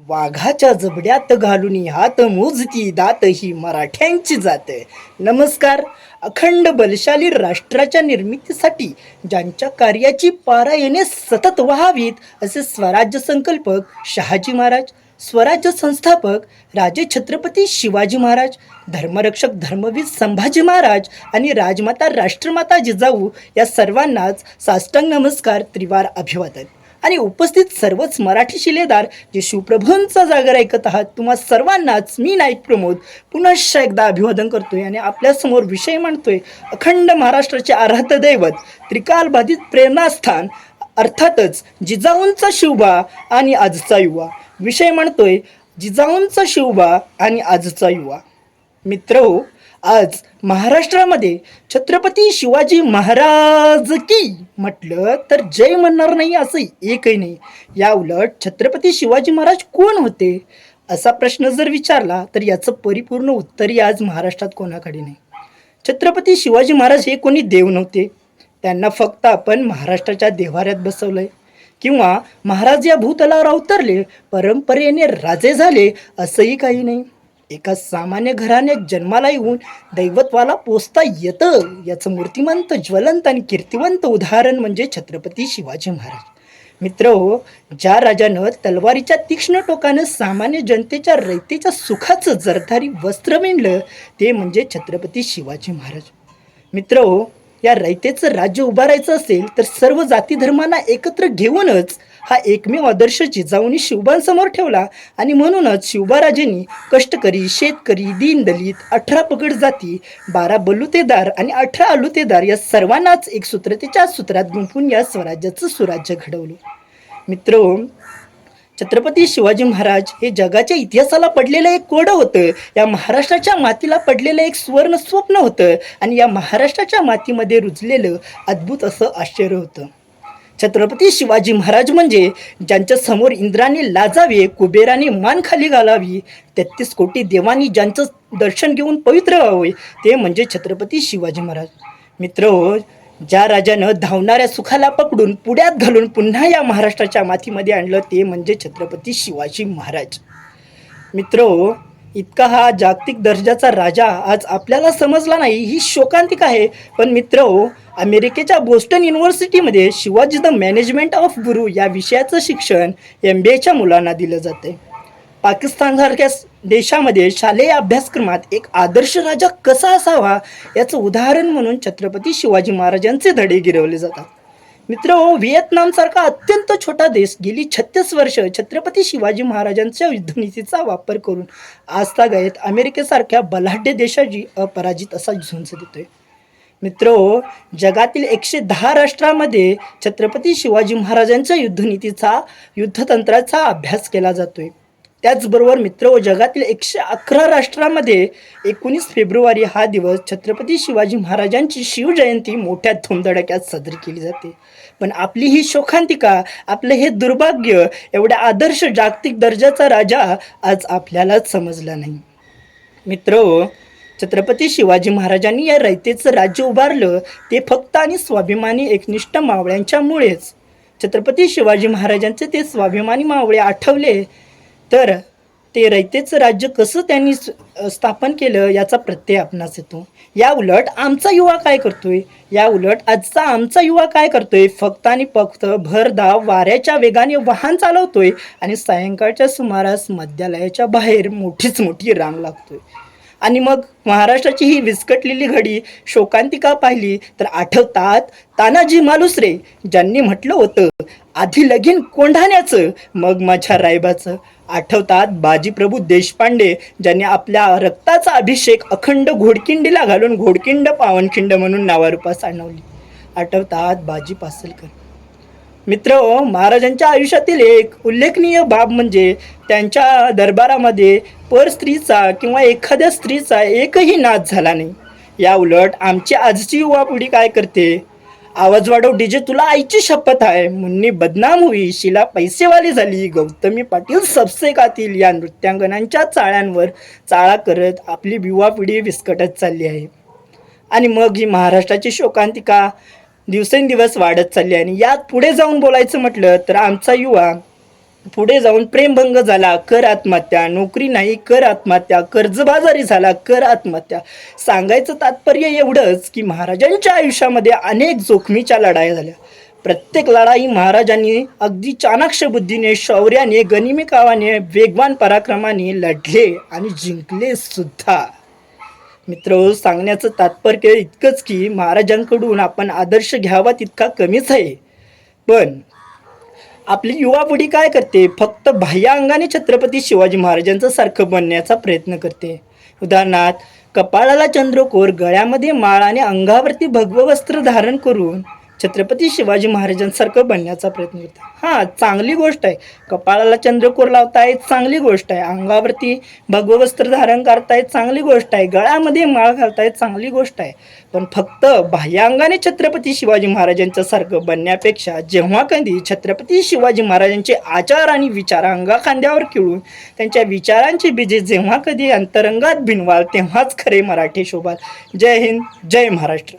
वाघाच्या जबड्यात घालून हात मोजती दात ही मराठ्यांची जात. नमस्कार. अखंड बलशाली राष्ट्राच्या निर्मितीसाठी ज्यांच्या कार्याची पारायणे सतत व्हावीत असे स्वराज्य संकल्पक शहाजी महाराज, स्वराज्य संस्थापक राजे छत्रपती शिवाजी महाराज, धर्मरक्षक धर्मवीर संभाजी महाराज आणि राजमाता राष्ट्रमाता जिजाऊ या सर्वांनाच साष्टांग नमस्कार, त्रिवार अभिवादन. आणि उपस्थित सर्वच मराठी शिलेदार जे शिवप्रभूंचा जागर ऐकत आहात, तुम्हा सर्वांनाच मी नाईक प्रमोद पुनश्च एकदा अभिवादन करतोय आणि आपल्यासमोर विषय मांडतोय. अखंड महाराष्ट्राचे आराध्य दैवत, त्रिकालबाधित प्रेरणास्थान, अर्थातच जिजाऊंचा शिवबा आणि आजचा युवा. विषय म्हणतोय जिजाऊंचा शिवबा आणि आजचा युवा. मित्रहो, आज महाराष्ट्रामध्ये छत्रपती शिवाजी महाराज की म्हटलं तर जय म्हणणार नाही असं एकही नाही. या उलट छत्रपती शिवाजी महाराज कोण होते असा प्रश्न जर विचारला तर याचं परिपूर्ण उत्तरही आज महाराष्ट्रात कोणाकडे नाही. छत्रपती शिवाजी महाराज हे कोणी देव नव्हते. त्यांना फक्त आपण महाराष्ट्राच्या देव्हाऱ्यात बसवलंय किंवा महाराज या भूतलावर अवतरले, परंपरेने राजे झाले असंही काही नाही. एका सामान्य घराण्यात जन्माला येऊन दैवत्वाला पोचता येतं याचं मूर्तिमंत, ज्वलंत आणि कीर्तिवंत उदाहरण म्हणजे छत्रपती शिवाजी महाराज. मित्रहो, ज्या राजानं तलवारीच्या तीक्ष्ण टोकानं सामान्य जनतेच्या रयतेच्या सुखाचं जरदारी वस्त्र विणलं ते म्हणजे छत्रपती शिवाजी महाराज. मित्रहो, या रयतेचं राज्य उभारायचं असेल तर सर्व जाती धर्मांना एकत्र घेऊनच हा एकमेव आदर्श जिजाऊंनी शिवबांसमोर ठेवला. आणि म्हणूनच शिवबाराजेंनी कष्टकरी, शेतकरी, दीनदलित, 18 पगड जाती, 12 बलुतेदार आणि 18 अलुतेदार या सर्वांनाच एक सूत्रतेच्या सूत्रात गुंफून या स्वराज्याचं सुराज्य घडवलं. मित्र, छत्रपती शिवाजी महाराज हे जगाच्या इतिहासाला पडलेलं एक कोडं होतं. या महाराष्ट्राच्या मातीला पडलेलं एक सुवर्ण स्वप्न होतं आणि या महाराष्ट्राच्या मातीमध्ये रुजलेलं अद्भुत असं आश्चर्य होतं. छत्रपती शिवाजी महाराज म्हणजे ज्यांच्या समोर इंद्राने लाजावे, कुबेराने मान खाली घालावी, 33 कोटी देवांनी ज्यांचं दर्शन घेऊन पवित्र व्हावे ते म्हणजे छत्रपती शिवाजी महाराज. मित्र, ज्या राजानं धावणाऱ्या सुखाला पकडून पुढ्यात घालून पुन्हा या महाराष्ट्राच्या मातीमध्ये आणलं ते म्हणजे छत्रपती शिवाजी महाराज. मित्र, इतका हा जागतिक दर्जाचा राजा आज आपल्याला समजला नाही ही शोकांतिक आहे. पण मित्र, अमेरिकेच्या बोस्टन युनिव्हर्सिटीमध्ये Shivaji the management of guru या विषयाचं शिक्षण MBAच्या मुलांना दिलं जाते. पाकिस्तानसारख्या देशामध्ये शालेय अभ्यासक्रमात एक आदर्श राजा कसा असावा याचं उदाहरण म्हणून छत्रपती शिवाजी महाराजांचे धडे गिरवले जातात. मित्र, व्हिएतनामसारखा अत्यंत छोटा देश गेली 36 वर्ष छत्रपती शिवाजी महाराजांच्या युद्धनीतीचा वापर करून आजतागायत अमेरिकेसारख्या बलाढ्य देशाची अपराजित असा झुंज देतोय. मित्र, जगातील 110 राष्ट्रामध्ये छत्रपती शिवाजी महाराजांच्या युद्धनीतीचा, युद्धतंत्राचा अभ्यास केला जातोय. त्याचबरोबर मित्र, जगातील 111 राष्ट्रामध्ये 19 फेब्रुवारी हा दिवस छत्रपती शिवाजी महाराजांची शिवजयंती मोठ्या धुमधडाक्यात साजरी केली जाते. पण आपली ही शोकांतिका, आपलं हे दुर्भाग्य, एवढ्या आदर्श जागतिक दर्जाचा राजा आज आपल्यालाच समजला नाही. मित्र, छत्रपती शिवाजी महाराजांनी या रयतेचं राज्य उभारलं ते फक्त आणि स्वाभिमानी एकनिष्ठ मावळ्यांच्यामुळेच. छत्रपती शिवाजी महाराजांचे ते स्वाभिमानी मावळे आठवले तर ते रयतेचं राज्य कसं त्यांनी स्थापन केलं याचा प्रत्यय आपणास येतो. या उलट आमचा युवा काय करतोय? या उलट आजचा आमचा युवा काय करतोय? फक्त आणि फक्त भरधाव वाऱ्याच्या वेगाने वाहन चालवतोय आणि सायंकाळच्या सुमारास मद्यालयाच्या बाहेर मोठीच मोठी रांग लागतोय. आणि मग महाराष्ट्राची ही विस्कटलेली घडी शोकांतिका पाहिली तर आठवतात तानाजी मालुसरे ज्यांनी म्हटलं होतं, आधी लगीन कोंढाण्याचं मग माझ्या रायबाचं. आठवतात बाजीप्रभू देशपांडे ज्यांनी आपल्या रक्ताचा अभिषेक अखंड घोडकिंडीला घालून घोडकिंड पावनखिंड म्हणून नावारूपास आणवली. आठवतात बाजी पासलकर. मित्र, महाराजांच्या आयुष्यातील एक उल्लेखनीय बाब म्हणजे त्यांच्या दरबारामध्ये परस्त्रीचा किंवा एखाद्या स्त्रीचा एकही नाच झाला नाही. या उलट आमची आजची युवा पिढी काय करते? आवाज वाढव डीजे, तुला आईची शपथ आहे, मुन्नी बदनाम होई, शिला पैसेवाली झाली, गौतमी पाटील सबसे कातील या नृत्यांगनांच्या चाळ्यांवर चाळा करत आपली युवा पिढी विस्कटत चालली आहे. आणि मग ही महाराष्ट्राची शोकांतिका दिवसेंदिवस वाढत चालली. आणि यात पुढे जाऊन बोलायचं म्हटलं तर आमचा युवा पुढे जाऊन प्रेमभंग झाला कर आत्महत्या, नोकरी नाही कर आत्महत्या, कर्जबाजारी झाला कर आत्महत्या. सांगायचं तात्पर्य एवढंच की महाराजांच्या आयुष्यामध्ये अनेक जोखमीच्या लढाया झाल्या. प्रत्येक लढाई महाराजांनी अगदी चाणाक्ष बुद्धीने, शौर्याने, गनिमी वेगवान पराक्रमाने लढले आणि जिंकले सुद्धा. मित्र, सांगण्याचं तात्पर्य इतकंच की महाराजांकडून आपण आदर्श घ्यावा तितका कमीच आहे. पण आपली युवा पिढी काय करते? फक्त बाह्य अंगाने छत्रपती शिवाजी महाराजांचं सारखं बनण्याचा प्रयत्न करते. उदाहरणार्थ, कपाळाला चंद्रकोर, गळ्यामध्ये माळ आणि अंगावरती भगवं वस्त्र धारण करून छत्रपती शिवाजी महाराजांसारखं बनण्याचा प्रयत्न करतात. हां, चांगली गोष्ट आहे. कपाळाला चंद्रकोर लावतायत, चांगली गोष्ट आहे. अंगावरती भगवं वस्त्र धारण करतायत, चांगली गोष्ट आहे. गळ्यामध्ये माळ घालतायत, चांगली गोष्ट आहे. पण फक्त बाह्यांगाने छत्रपती शिवाजी महाराजांच्या सारखं बनण्यापेक्षा जेव्हा कधी छत्रपती शिवाजी महाराजांचे आचार आणि विचार अंगा खांद्यावर खिळून त्यांच्या विचारांची बीजे जेव्हा कधी अंतरंगात भिनवाल तेव्हाच खरे मराठी शोभाल. जय हिंद, जय महाराष्ट्र.